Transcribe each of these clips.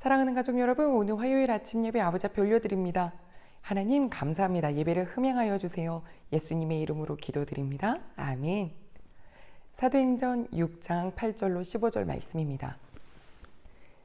사랑하는 가족 여러분, 오늘 화요일 아침 예배 아버지 앞에 올려드립니다. 하나님 감사합니다. 예배를 흠양하여 주세요. 예수님의 이름으로 기도드립니다. 아멘. 사도행전 6장 8절로 15절 말씀입니다.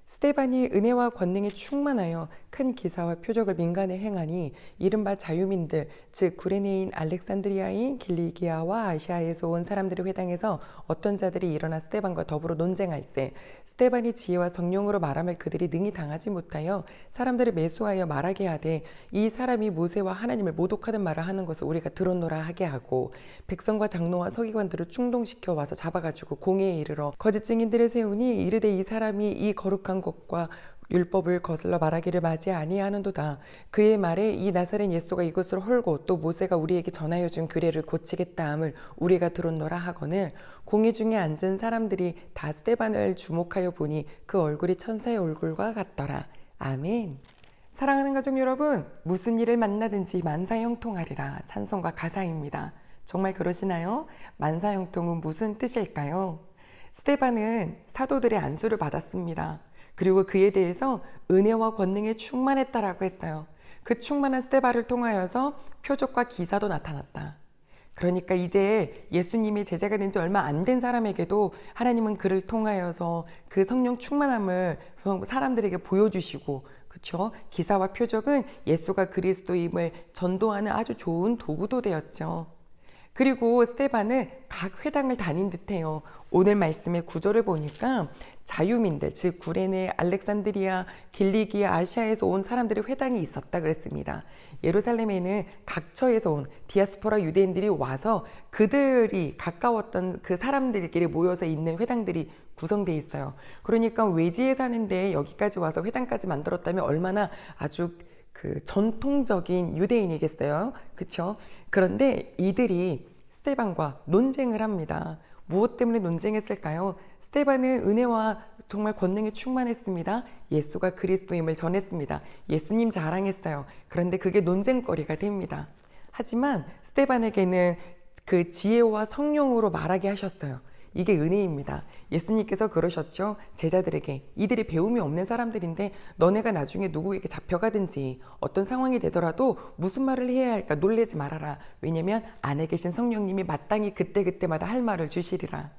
스데반이 은혜와 권능에 충만하여 큰 기사와 표적을 민간에 행하니 이른바 자유민들 즉 구레네인 알렉산드리아인 길리기아와 아시아에서 온 사람들의 회당에서 어떤 자들이 일어나 스데반과 더불어 논쟁할세 스데반이 지혜와 성령으로 말함을 그들이 능히 당하지 못하여 사람들을 매수하여 말하게 하되 이 사람이 모세와 하나님을 모독하는 말을 하는 것을 우리가 들었노라 하게 하고 백성과 장로와 서기관들을 충동시켜 와서 잡아가지고 공회에 이르러 거짓 증인들을 세우니 이르되 이 사람이 이 거룩한 것과 율법을 거슬러 말하기를 맞이 아니하는도다. 그의 말에 이 나사렛 예수가 이것을 홀고 또 모세가 우리에게 전하여 준 규례를 고치겠다 함을 우리가 들었노라 하거늘 공회 중에 앉은 사람들이 다 스데반을 주목하여 보니 그 얼굴이 천사의 얼굴과 같더라. 아멘. 사랑하는 가족 여러분, 무슨 일을 만나든지 만사형통하리라 찬송가 가사입니다. 정말 그러시나요? 만사형통은 무슨 뜻일까요? 스데반은 사도들의 안수를 받았습니다. 그리고 그에 대해서 은혜와 권능에 충만했다라고 했어요. 그 충만한 스데반을 통하여서 표적과 기사도 나타났다. 그러니까 이제 예수님이 제자가 된 지 얼마 안 된 사람에게도 하나님은 그를 통하여서 그 성령 충만함을 사람들에게 보여주시고, 그렇죠? 기사와 표적은 예수가 그리스도임을 전도하는 아주 좋은 도구도 되었죠. 그리고 스데반은 각 회당을 다닌 듯해요. 오늘 말씀의 구절을 보니까 자유민들, 즉 구레네, 알렉산드리아, 길리기아, 아시아에서 온 사람들의 회당이 있었다 그랬습니다. 예루살렘에는 각처에서 온 디아스포라 유대인들이 와서 그들이 가까웠던 그 사람들끼리 모여서 있는 회당들이 구성되어 있어요. 그러니까 외지에 사는데 여기까지 와서 회당까지 만들었다면 얼마나 아주 그 전통적인 유대인이겠어요. 그렇죠? 그런데 이들이 스데반과 논쟁을 합니다. 무엇 때문에 논쟁했을까요? 스데반은 은혜와 정말 권능에 충만했습니다. 예수가 그리스도임을 전했습니다. 예수님 자랑했어요. 그런데 그게 논쟁거리가 됩니다. 하지만 스데반에게는 그 지혜와 성령으로 말하게 하셨어요. 이게 은혜입니다. 예수님께서 그러셨죠. 제자들에게 이들이 배움이 없는 사람들인데 너네가 나중에 누구에게 잡혀가든지 어떤 상황이 되더라도 무슨 말을 해야 할까 놀라지 말아라. 왜냐하면 안에 계신 성령님이 마땅히 그때그때마다 할 말을 주시리라.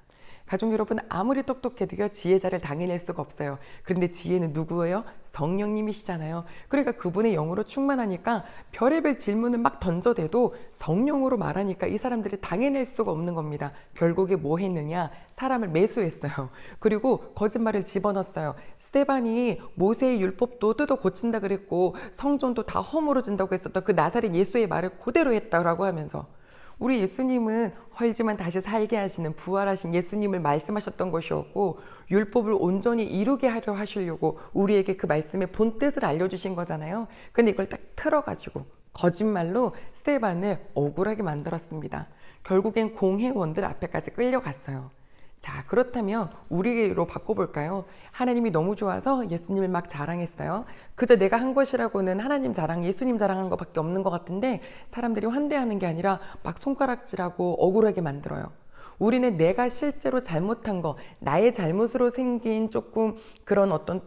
가족 여러분, 아무리 똑똑해도요 지혜자를 당해낼 수가 없어요. 그런데 지혜는 누구예요? 성령님이시잖아요. 그러니까 그분의 영으로 충만하니까 별의별 질문을 막 던져대도 성령으로 말하니까 이 사람들이 당해낼 수가 없는 겁니다. 결국에 뭐 했느냐? 사람을 매수했어요. 그리고 거짓말을 집어넣었어요. 스데반이 모세의 율법도 뜯어 고친다 그랬고 성전도 다 허물어진다고 했었던 그 나사렛 예수의 말을 그대로 했다라고 하면서 우리 예수님은 헐지만 다시 살게 하시는 부활하신 예수님을 말씀하셨던 것이었고 율법을 온전히 이루게 하려 하시려고 우리에게 그 말씀의 본뜻을 알려주신 거잖아요. 근데 이걸 딱 틀어가지고 거짓말로 스데반을 억울하게 만들었습니다. 결국엔 공회원들 앞에까지 끌려갔어요. 자, 그렇다면 우리로 바꿔볼까요? 하나님이 너무 좋아서 예수님을 막 자랑했어요. 그저 내가 한 것이라고는 하나님 자랑, 예수님 자랑한 것밖에 없는 것 같은데 사람들이 환대하는 게 아니라 막 손가락질하고 억울하게 만들어요. 우리는 내가 실제로 잘못한 거, 나의 잘못으로 생긴 조금 그런 어떤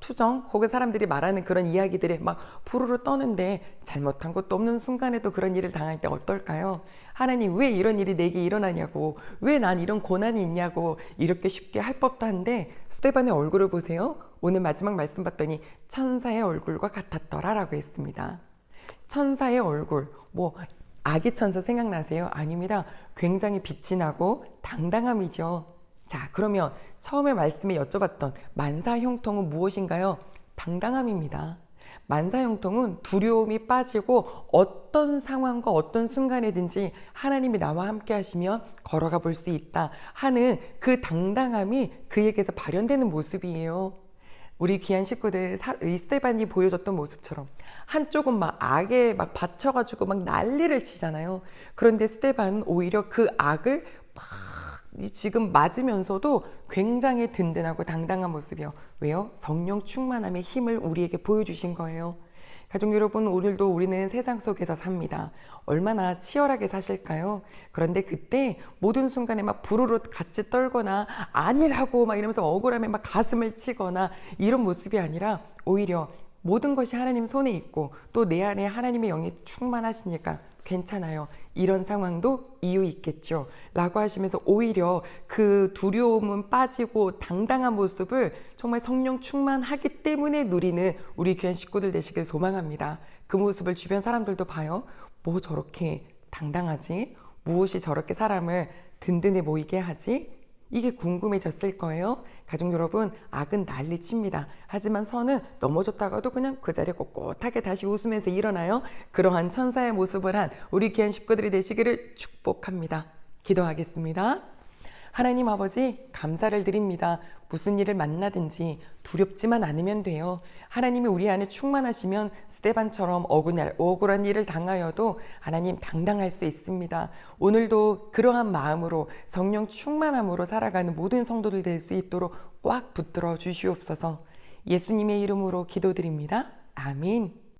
투정 혹은 사람들이 말하는 그런 이야기들에 막 부르르 떠는데 잘못한 것도 없는 순간에도 그런 일을 당할 때 어떨까요? 하나님 왜 이런 일이 내게 일어나냐고, 왜 난 이런 고난이 있냐고 이렇게 쉽게 할 법도 한데 스데반의 얼굴을 보세요. 오늘 마지막 말씀 봤더니 천사의 얼굴과 같았더라 라고 했습니다. 천사의 얼굴, 뭐 아기 천사 생각나세요? 아닙니다. 굉장히 빛이 나고 당당함이죠. 자, 그러면 처음에 말씀에 여쭤봤던 만사형통은 무엇인가요? 당당함입니다. 만사형통은 두려움이 빠지고 어떤 상황과 어떤 순간이든지 하나님이 나와 함께 하시면 걸어가 볼 수 있다 하는 그 당당함이 그에게서 발현되는 모습이에요. 우리 귀한 식구들 이 스데반이 보여줬던 모습처럼 한쪽은 막 악에 막 받쳐가지고 막 난리를 치잖아요. 그런데 스데반은 오히려 그 악을 막 지금 맞으면서도 굉장히 든든하고 당당한 모습이요. 왜요? 성령 충만함의 힘을 우리에게 보여주신 거예요. 가족 여러분, 오늘도 우리는 세상 속에서 삽니다. 얼마나 치열하게 사실까요? 그런데 그때 모든 순간에 막 부르르 같이 떨거나 아니라고 막 이러면서 억울함에 막 가슴을 치거나 이런 모습이 아니라 오히려 모든 것이 하나님 손에 있고 또 내 안에 하나님의 영이 충만하시니까 괜찮아요. 이런 상황도 이유 있겠죠. 라고 하시면서 오히려 그 두려움은 빠지고 당당한 모습을 정말 성령 충만하기 때문에 누리는 우리 귀한 식구들 되시길 소망합니다. 그 모습을 주변 사람들도 봐요. 뭐 저렇게 당당하지? 무엇이 저렇게 사람을 든든해 보이게 하지? 이게 궁금해졌을 거예요. 가족 여러분, 악은 난리칩니다. 하지만 선은 넘어졌다가도 그냥 그 자리에 꼿꼿하게 다시 웃으면서 일어나요. 그러한 천사의 모습을 한 우리 귀한 식구들이 되시기를 축복합니다. 기도하겠습니다. 하나님 아버지, 감사를 드립니다. 무슨 일을 만나든지 두렵지만 않으면 돼요. 하나님이 우리 안에 충만하시면 스데반처럼 억울한 일을 당하여도 하나님 당당할 수 있습니다. 오늘도 그러한 마음으로 성령 충만함으로 살아가는 모든 성도들 될 수 있도록 꽉 붙들어 주시옵소서. 예수님의 이름으로 기도드립니다. 아멘.